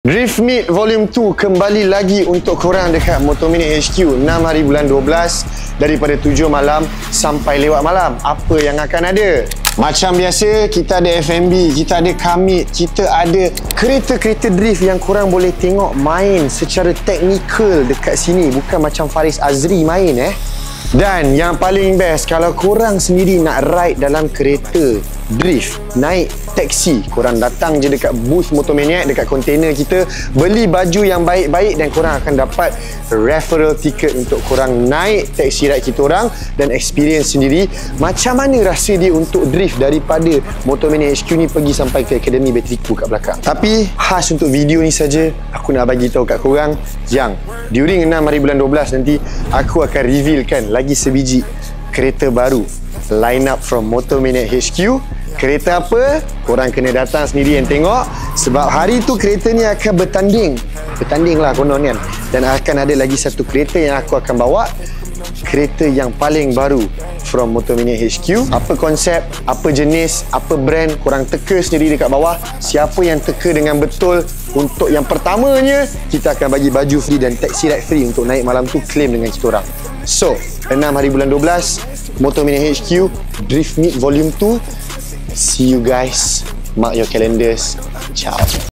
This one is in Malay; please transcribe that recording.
Drift Meet Volume 2 kembali lagi untuk korang dekat Motominute HQ 6 hari bulan 12 daripada 7 malam sampai lewat malam. Apa yang akan ada? Macam biasa, kita ada F&B, kita ada Kamit, kita ada kereta-kereta drift yang korang boleh tengok main secara teknikal dekat sini. Bukan macam Faris Azri main Dan yang paling best, kalau korang sendiri nak ride dalam kereta drift, naik taksi, korang datang je dekat booth Motomaniac, dekat kontainer kita, beli baju yang baik-baik dan korang akan dapat referral ticket untuk korang naik taksi ride kita orang dan experience sendiri macam mana rasa dia untuk drift daripada Motomaniac HQ ni pergi sampai ke Akademi Batteriku kat belakang. Tapi khas untuk video ni saja, aku nak bagi tahu kat korang yang during 6 hari bulan 12 nanti aku akan revealkan lagi sebiji kereta baru line up from Motomaniac HQ. Kereta apa? Korang kena datang sendiri yang tengok, sebab hari tu kereta ni akan bertanding lah konon kan. Dan akan ada lagi satu kereta yang aku akan bawa, kereta yang paling baru from Motomaniac HQ. Apa konsep, apa jenis, apa brand, korang teka sendiri dekat bawah. Siapa yang teka dengan betul, untuk yang pertamanya kita akan bagi baju free dan taxi ride free untuk naik malam tu, claim dengan kita orang. So 6 hari bulan 12 Motomaniac HQ Drift Meet Volume 2. See you guys. Mark your calendars. Ciao.